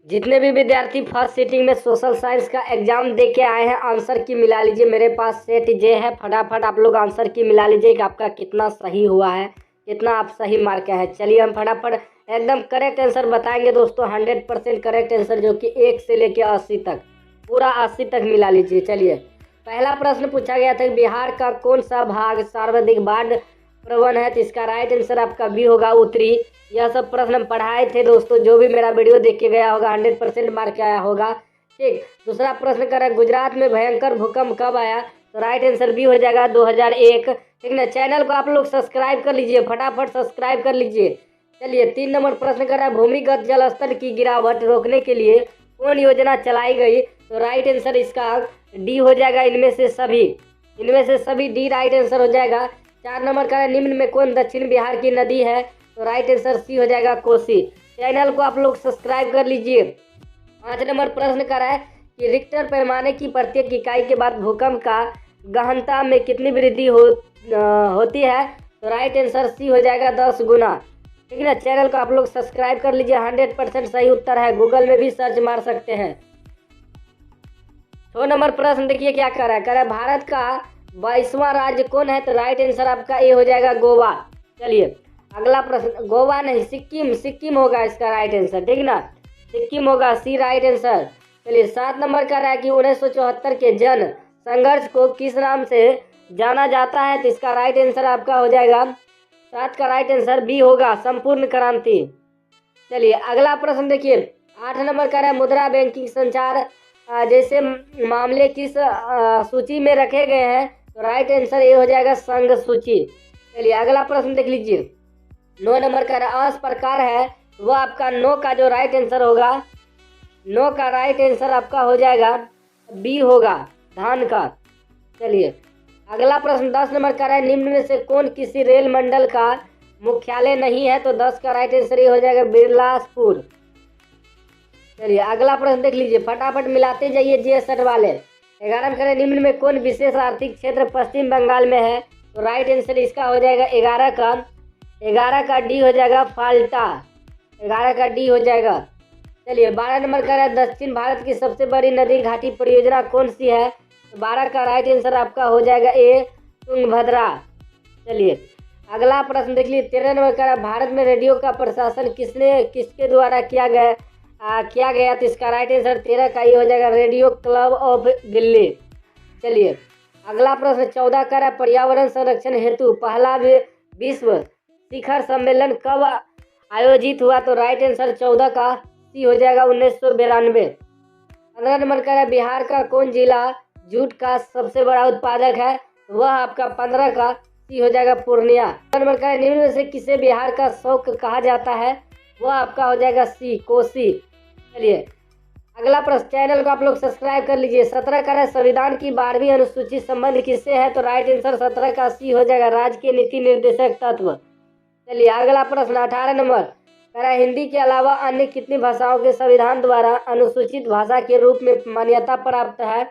जितने भी विद्यार्थी फर्स्ट सीटिंग में सोशल साइंस का एग्जाम दे के आए हैं, आंसर की मिला लीजिए। मेरे पास सेट जे है, फटाफट आप लोग आंसर की मिला लीजिए कि आपका कितना सही हुआ है, कितना आप सही मार्क है। चलिए हम फटाफट एकदम करेक्ट आंसर बताएंगे दोस्तों, 100% करेक्ट आंसर, जो कि 1 से लेकर 80 तक, पूरा 80 तक मिला लीजिए। चलिए पहला प्रश्न पूछा गया था, बिहार का कौन सा भाग सर्वाधिक बाढ़ प्रवण है, तो इसका राइट आंसर आपका बी होगा, उत्तरी। यह सब प्रश्न हम पढ़ाए थे दोस्तों, जो भी मेरा वीडियो देख के गया होगा 100% मार्क आया होगा। ठीक, दूसरा प्रश्न कर रहा है, गुजरात में भयंकर भूकंप कब आया, तो राइट आंसर बी हो जाएगा 2001। ठीक ना, चैनल को आप लोग सब्सक्राइब कर लीजिए, फटाफट सब्सक्राइब कर लीजिए। चलिए 3 नंबर प्रश्न कर रहा है, भूमिगत जल स्तर की गिरावट रोकने के लिए कौन योजना चलाई गई, तो राइट आंसर इसका डी हो जाएगा, इनमें से सभी डी राइट आंसर हो जाएगा। 4 नंबर का है, निम्न में कौन दक्षिण बिहार की नदी है, तो राइट आंसर सी हो जाएगा, कोसी। चैनल को आप लोग सब्सक्राइब कर लीजिए। 5 नंबर प्रश्न कर रहा है कि रिक्टर पैमाने की प्रत्येक इकाई के बाद भूकंप का गहनता में कितनी वृद्धि होती है, तो राइट आंसर सी हो जाएगा, 10 गुना। ठीक है ना, चैनल को आप लोग सब्सक्राइब कर लीजिए, 100% सही उत्तर है, गूगल में भी सर्च मार सकते हैं। 6 नंबर प्रश्न देखिए क्या कर रहा है, भारत का 22वां राज्य कौन है, तो राइट आंसर आपका ए हो जाएगा, गोवा। चलिए अगला प्रश्न, गोवा नहीं, सिक्किम होगा इसका राइट आंसर। ठीक ना, सिक्किम होगा, सी राइट आंसर। चलिए 7 नंबर का रहा है कि 1974 के जन संघर्ष को किस नाम से जाना जाता है, तो इसका राइट आंसर आपका हो जाएगा, 7 का राइट आंसर बी होगा, संपूर्ण क्रांति। चलिए अगला प्रश्न देखिए, 8 नंबर का रहा है, मुद्रा बैंकिंग संचार जैसे मामले किस सूची में रखे गए हैं, तो राइट आंसर ये हो जाएगा, संघ सूची। चलिए अगला प्रश्न देख लीजिए, 9 नंबर का अस प्रकार है, वो आपका 9 का जो राइट आंसर होगा, 9 का राइट आंसर आपका हो जाएगा, बी होगा, धान का। चलिए अगला प्रश्न 10 नंबर का है, निम्न में से कौन किसी रेल मंडल का मुख्यालय नहीं है, तो 10 का राइट आंसर ये हो जाएगा, बिरलासपुर। चलिए अगला प्रश्न देख लीजिए, फटाफट मिलाते जाइए जी सेट वाले। 11 का निम्न में कौन विशेष आर्थिक क्षेत्र पश्चिम बंगाल में है, तो राइट आंसर इसका हो जाएगा 11 का डी हो जाएगा, फाल्टा। 11 का डी हो जाएगा। चलिए 12 नंबर का है, दक्षिण भारत की सबसे बड़ी नदी घाटी परियोजना कौन सी है, तो 12 का राइट आंसर आपका हो जाएगा ए, तुंगभद्रा। चलिए अगला प्रश्न देख लीजिए, 13 नंबर का, भारत में रेडियो का प्रशासन किसके द्वारा किया गया, तो इसका राइट आंसर 13 का ही हो जाएगा, रेडियो क्लब ऑफ दिल्ली। चलिए अगला प्रश्न 14 का है, पर्यावरण संरक्षण हेतु पहला विश्व शिखर सम्मेलन कब आयोजित हुआ, तो राइट आंसर 14 का सी हो जाएगा, 1992। 15 नंबर का है, बिहार का कौन जिला जूट का सबसे बड़ा उत्पादक है, वह आपका 15 का सी हो जाएगा, पूर्णिया। 15 नंबर का है, निम्न में से किसे बिहार का शौक कहा जाता है, वह आपका हो जाएगा सी, कोसी। चलिए अगला प्रश्न, चैनल को आप लोग सब्सक्राइब कर लीजिए। 17 का है, संविधान की 12वीं अनुसूची संबंध किससे है, तो राइट आंसर 17 का सी हो जाएगा, राज्य के नीति निर्देशक तत्व। चलिए अगला प्रश्न 18 नंबर कह, हिंदी के अलावा अन्य कितनी भाषाओं के संविधान द्वारा अनुसूचित भाषा के रूप में मान्यता प्राप्त है,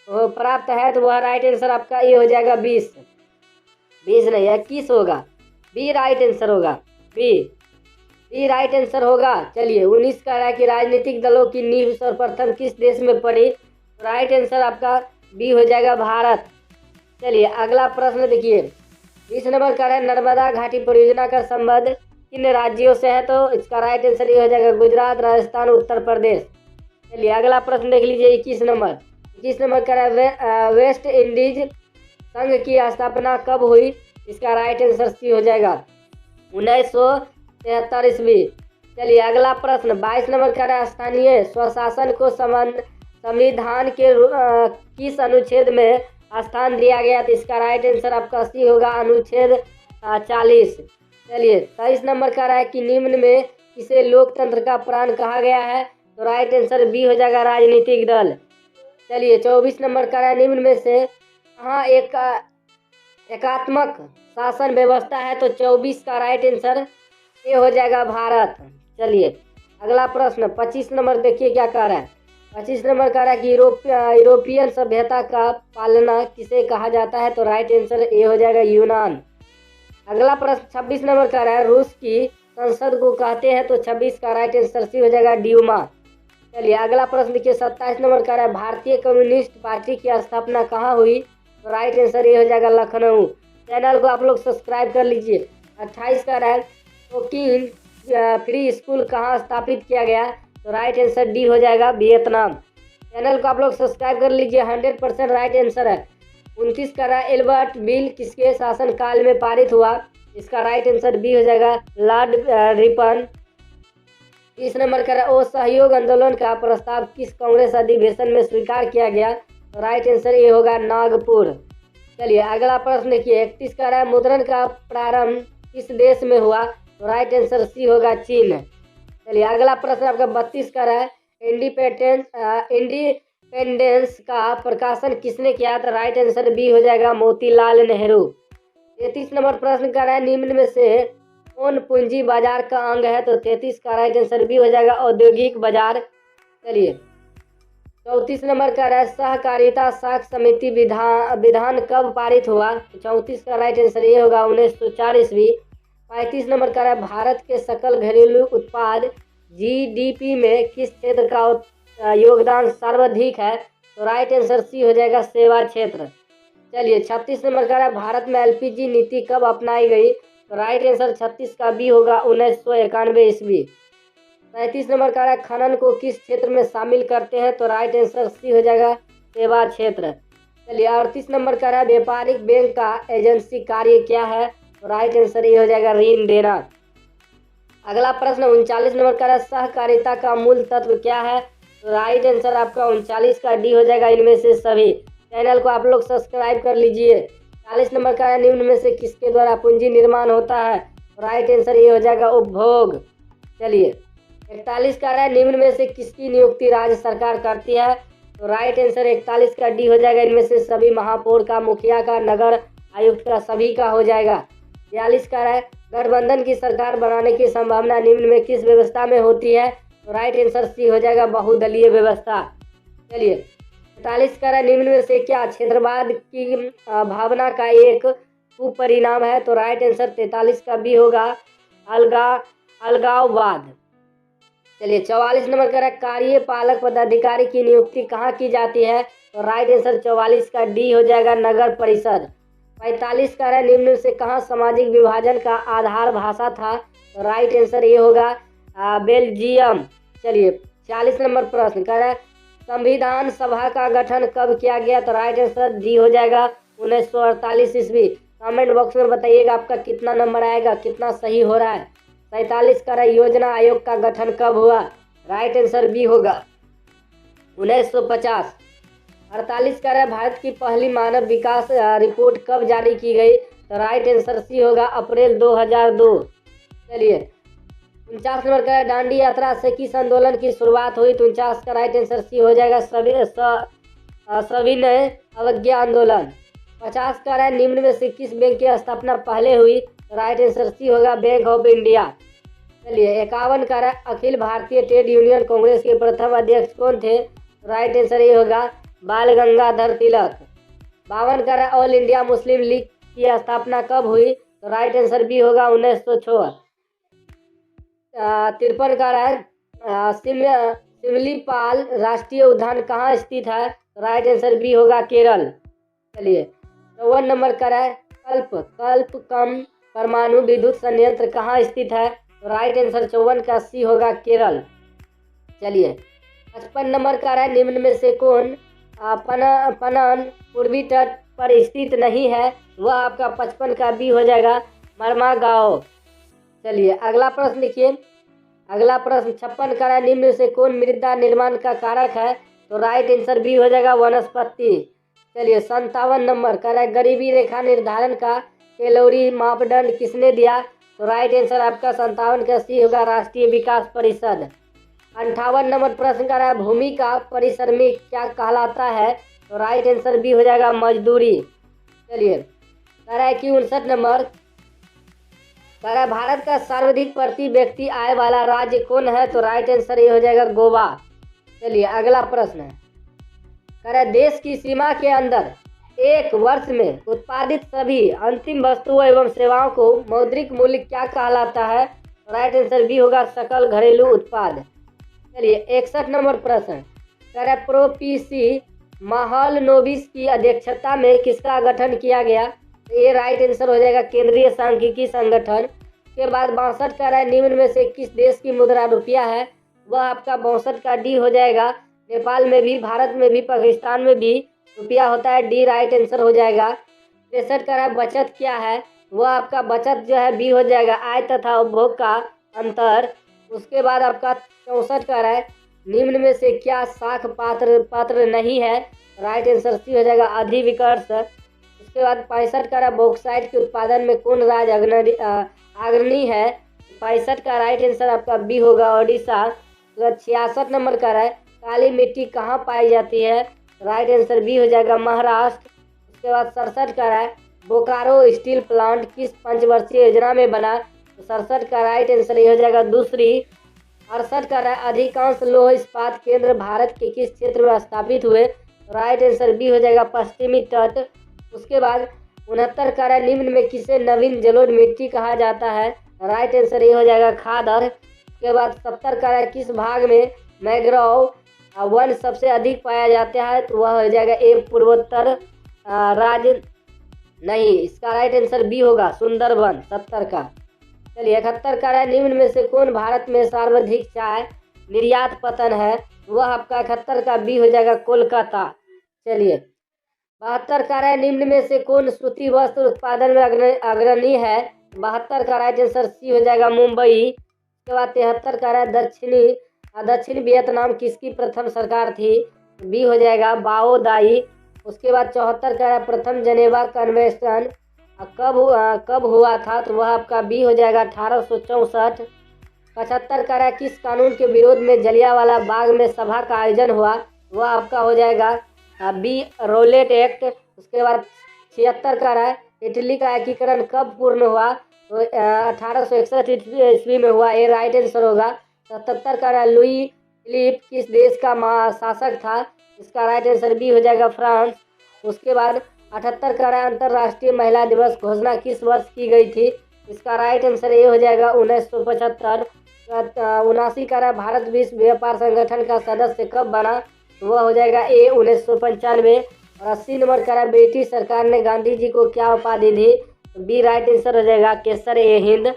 तो वह राइट आंसर आपका ये हो जाएगा, 20 नहीं 21 होगा, बी राइट आंसर होगा, बी राइट आंसर होगा। चलिए 19 का है कि राजनीतिक दलों की नींव सर्वप्रथम किस देश में पड़ी, राइट आंसर आपका बी हो जाएगा, भारत। चलिए अगला प्रश्न देखिए, 20 नंबर का है, नर्मदा घाटी परियोजना का संबंध किन राज्यों से है, तो इसका राइट आंसर ये हो जाएगा, गुजरात, राजस्थान, उत्तर प्रदेश। चलिए अगला प्रश्न देख लीजिए, 21 नंबर का है, वेस्ट इंडीज संघ की स्थापना कब हुई, इसका राइट आंसर सी हो जाएगा, 1973 ईस्वी। चलिए अगला प्रश्न 22 नंबर का है, स्थानीय स्वशासन को संविधान के किस अनुच्छेद में स्थान दिया गया, तो इसका राइट आंसर आपका सी होगा, अनुच्छेद 40। चलिए 23 नंबर का है कि निम्न में किसे लोकतंत्र का प्राण कहा गया है, तो राइट आंसर बी हो जाएगा, राजनीतिक दल। चलिए 24 नंबर का है, निम्न में से हाँ एकात्मक शासन व्यवस्था है, तो 24 का राइट आंसर ये हो जाएगा, भारत। चलिए अगला प्रश्न 25 नंबर देखिए क्या कह रहा है, 25 नंबर कह रहा है कि यूरोपियन सभ्यता का पालना किसे कहा जाता है, तो राइट आंसर ए हो जाएगा, यूनान। अगला प्रश्न 26 नंबर कह रहा है, रूस की संसद को कहते हैं, तो 26 का राइट आंसर सी हो जाएगा, ड्यूमा। चलिए अगला प्रश्न देखिए 27 नंबर का है भारतीय कम्युनिस्ट पार्टी की स्थापना कहाँ हुई? तो राइट आंसर ये हो जाएगा लखनऊ। चैनल को आप लोग सब्सक्राइब कर लीजिए। 28 का है टोकिन फ्री स्कूल कहाँ स्थापित किया गया? तो राइट आंसर डी हो जाएगा वियतनाम। चैनल को आप लोग सब्सक्राइब कर लीजिए, 100% राइट आंसर है। 29 का है एल्बर्ट बिल किसके शासन काल में पारित हुआ? इसका राइट आंसर बी हो जाएगा लॉर्ड रिपन। 30 नंबर का असहयोग आंदोलन का प्रस्ताव किस कांग्रेस अधिवेशन में स्वीकार किया गया? तो राइट आंसर ये होगा नागपुर। चलिए अगला प्रश्न देखिए 31 का है मुद्रण का प्रारंभ किस देश में हुआ? तो राइट आंसर सी होगा चीन। चलिए अगला प्रश्न आपका 32 का है इंडिपेंडेंस का प्रकाशन किसने किया? तो राइट आंसर बी हो जाएगा मोतीलाल नेहरू। 33 नंबर प्रश्न का है निम्न में से कौन पूंजी बाजार का अंग है? तो 33 का राइट आंसर बी हो जाएगा औद्योगिक बाजार। चलिए 34 नंबर का है सहकारिता साख समिति विधान कब पारित हुआ? तो 34 का राइट आंसर ये होगा 1904 ईस्वी। 35 नंबर का है भारत के सकल घरेलू उत्पाद जीडीपी में किस क्षेत्र का योगदान सर्वाधिक है? तो राइट आंसर सी हो जाएगा सेवा क्षेत्र। चलिए 36 नंबर का है भारत में एलपीजी नीति कब अपनाई गई? तो राइट आंसर 36 का बी होगा 1991 ईस्वी। 37 नंबर का है खनन को किस क्षेत्र में शामिल करते हैं? तो राइट आंसर सी हो जाएगा सेवा क्षेत्र। चलिए 38 नंबर का है व्यापारिक बैंक का एजेंसी कार्य क्या है? तो राइट आंसर ये हो जाएगा ऋण देना। अगला प्रश्न 39 नंबर का है सहकारिता का मूल तत्व क्या है? तो राइट आंसर आपका 39 का डी हो जाएगा इनमें से सभी। चैनल को आप लोग सब्सक्राइब कर लीजिए। 40 नंबर का है निम्न में से किसके द्वारा पूंजी निर्माण होता है? राइट आंसर ये हो जाएगा उपभोग। चलिए 41 का है निम्न में से किसकी नियुक्ति राज्य सरकार करती है? तो राइट आंसर 41 का डी हो जाएगा इनमें से सभी महापौर का, मुखिया का, नगर आयुक्त का, सभी का हो जाएगा। 42 का है गठबंधन की सरकार बनाने की संभावना निम्न में किस व्यवस्था में होती है? तो राइट आंसर सी हो जाएगा बहुदलीय व्यवस्था। चलिए 45 का निम्न में से क्या क्षेत्रवाद की भावना का एक कुपरिणाम है? तो राइट आंसर 43 का बी होगा अलगाववाद। चलिए 44 नंबर का कार्यपालक पदाधिकारी की नियुक्ति कहाँ की जाती है? तो राइट आंसर 44 का डी हो जाएगा नगर परिषद। 45 का निम्न से कहाँ सामाजिक विभाजन का आधार भाषा था? तो राइट आंसर ये होगा बेल्जियम। चलिए 40 नंबर प्रश्न का संविधान सभा का गठन कब किया गया? तो राइट आंसर डी हो जाएगा 1948 ईस्वी। कमेंट बॉक्स में बताइएगा आपका कितना नंबर आएगा, कितना सही हो रहा है। 47 का योजना आयोग का गठन कब हुआ? राइट आंसर बी होगा 1950। 48 का भारत की पहली मानव विकास रिपोर्ट कब जारी की गई? तो राइट आंसर सी होगा अप्रैल 2002। चलिए 49 नंबर का दांडी यात्रा से किस आंदोलन की शुरुआत हुई? तो 49 का राइट आंसर सी हो जाएगा सविनय अवज्ञा आंदोलन। 50 का निम्न में से किस बैंक की स्थापना पहले हुई? तो राइट आंसर सी होगा बैंक ऑफ इंडिया। चलिए 51 का अखिल भारतीय ट्रेड यूनियन कांग्रेस के प्रथम अध्यक्ष कौन थे? राइट आंसर ये होगा बाल गंगाधर तिलक। 52 का ऑल इंडिया मुस्लिम लीग की स्थापना कब हुई? तो राइट आंसर बी होगा 1906। 53 का सिमलीपाल राष्ट्रीय उद्यान कहाँ स्थित है? तो राइट आंसर बी होगा केरल। चलिए 54 नंबर का कल्पकम परमाणु विद्युत संयंत्र कहाँ स्थित है? तो राइट आंसर 54 का सी होगा केरल। चलिए 55 नंबर का निम्न में से कौन पनन पूर्वी तट पर स्थित नहीं है? वह आपका 55 का बी हो जाएगा मरमा गांव। चलिए अगला प्रश्न देखिए। अगला प्रश्न 56 का निम्न से कौन मृदा निर्माण का कारक है? तो राइट आंसर बी हो जाएगा वनस्पति। चलिए 57 नंबर का गरीबी रेखा निर्धारण का कैलोरी मापदंड किसने दिया? तो राइट आंसर आपका 57 का सी होगा राष्ट्रीय विकास परिषद। 58 नंबर प्रश्न का भूमि का परिश्रमी क्या कहलाता है? तो राइट आंसर बी हो जाएगा मजदूरी। चलिए कि 59 नंबर का भारत का सर्वाधिक प्रति व्यक्ति आय वाला राज्य कौन है? तो राइट आंसर ये हो जाएगा गोवा। चलिए अगला प्रश्न है देश की सीमा के अंदर एक वर्ष में उत्पादित सभी अंतिम वस्तुओं एवं सेवाओं को मौद्रिक मूल्य क्या कहलाता है? राइट आंसर बी होगा सकल घरेलू उत्पाद। चलिए 61 नंबर प्रश्न, कह रहा है प्रोपीसी महालनोबिस की अध्यक्षता में किसका गठन किया गया? तो ये राइट आंसर हो जाएगा केंद्रीय सांख्यिकी संगठन। के बाद 62 कह रहा है निम्न में से किस देश की मुद्रा रुपया है? वह आपका 62 का डी हो जाएगा। नेपाल में भी, भारत में भी, पाकिस्तान में भी रुपया होता है, डी राइट आंसर हो जाएगा। 63 कह रहा है बचत क्या है? वह आपका बचत जो है बी हो जाएगा, आय तथा उपभोग का अंतर। उसके बाद आपका 64 कह रहा है निम्न में से क्या साख पात्र नहीं है? राइट आंसर सी हो जाएगा, अधिविकर्ष। उसके बाद 65 का बॉक्साइट के उत्पादन में कौन राज्य अग्रणी है? 65 का राइट आंसर आपका बी होगा, ओडिशा। 66 नंबर का है काली मिट्टी कहाँ पाई जाती है? राइट आंसर बी हो जाएगा, महाराष्ट्र। उसके बाद 67 का है बोकारो स्टील प्लांट किस पंचवर्षीय योजना में बना? तो 67 का राइट आंसर ये हो जाएगा, दूसरी। 68 का है अधिकांश लौह इस्पात केंद्र भारत के किस क्षेत्र में स्थापित हुए? राइट आंसर बी हो जाएगा, पश्चिमी तट। उसके बाद 69 का है निम्न में किसे नवीन जलोढ़ मिट्टी कहा जाता है? राइट आंसर ये हो जाएगा, खादर। उसके बाद 70 का है किस भाग में मैंग्रोव वन सबसे अधिक पाया जाता है? तो वह हो जाएगा ए पूर्वोत्तर राज्य, नहीं, इसका राइट आंसर बी होगा, सुंदरबन। 70 का। चलिए 71 का है निम्न में से कौन भारत में सर्वाधिक चाय निर्यात पतन है? वह आपका 71 का बी हो जाएगा, कोलकाता। चलिए 72 का है निम्न में से कौन सूती वस्त्र उत्पादन में अग्रणी है? 72 का राइट आंसर सी हो जाएगा, मुंबई। उसके बाद 73 का है दक्षिण वियतनाम किसकी प्रथम सरकार थी? बी हो जाएगा, बाओ दाई। उसके बाद 74 का है प्रथम जनेवा कन्वेंशन कब हुआ था? तो वह आपका बी हो जाएगा, 1864। 75 का है किस कानून के विरोध में जलियांवाला बाग में सभा का आयोजन हुआ? वह आपका हो जाएगा बी, रोलेट एक्ट। उसके बाद 76 का है इटली का एकीकरण कब पूर्ण हुआ? तो 1861 ईस्वी में हुआ, ये राइट आंसर होगा। 77 का है लुई फिलिप किस देश का महाशासक था? इसका राइट आंसर बी हो जाएगा, फ्रांस। उसके बाद 78 का है अंतर्राष्ट्रीय महिला दिवस घोषणा किस वर्ष की गई थी? इसका राइट आंसर ये हो जाएगा, 1975। 79 का है भारत विश्व व्यापार संगठन का सदस्य कब बना? तो वह हो जाएगा ए, 1995। और 80 नंबर का है ब्रिटिश सरकार ने गांधी जी को क्या उपाधि दी? तो बी राइट आंसर हो जाएगा, केसर ए हिंद।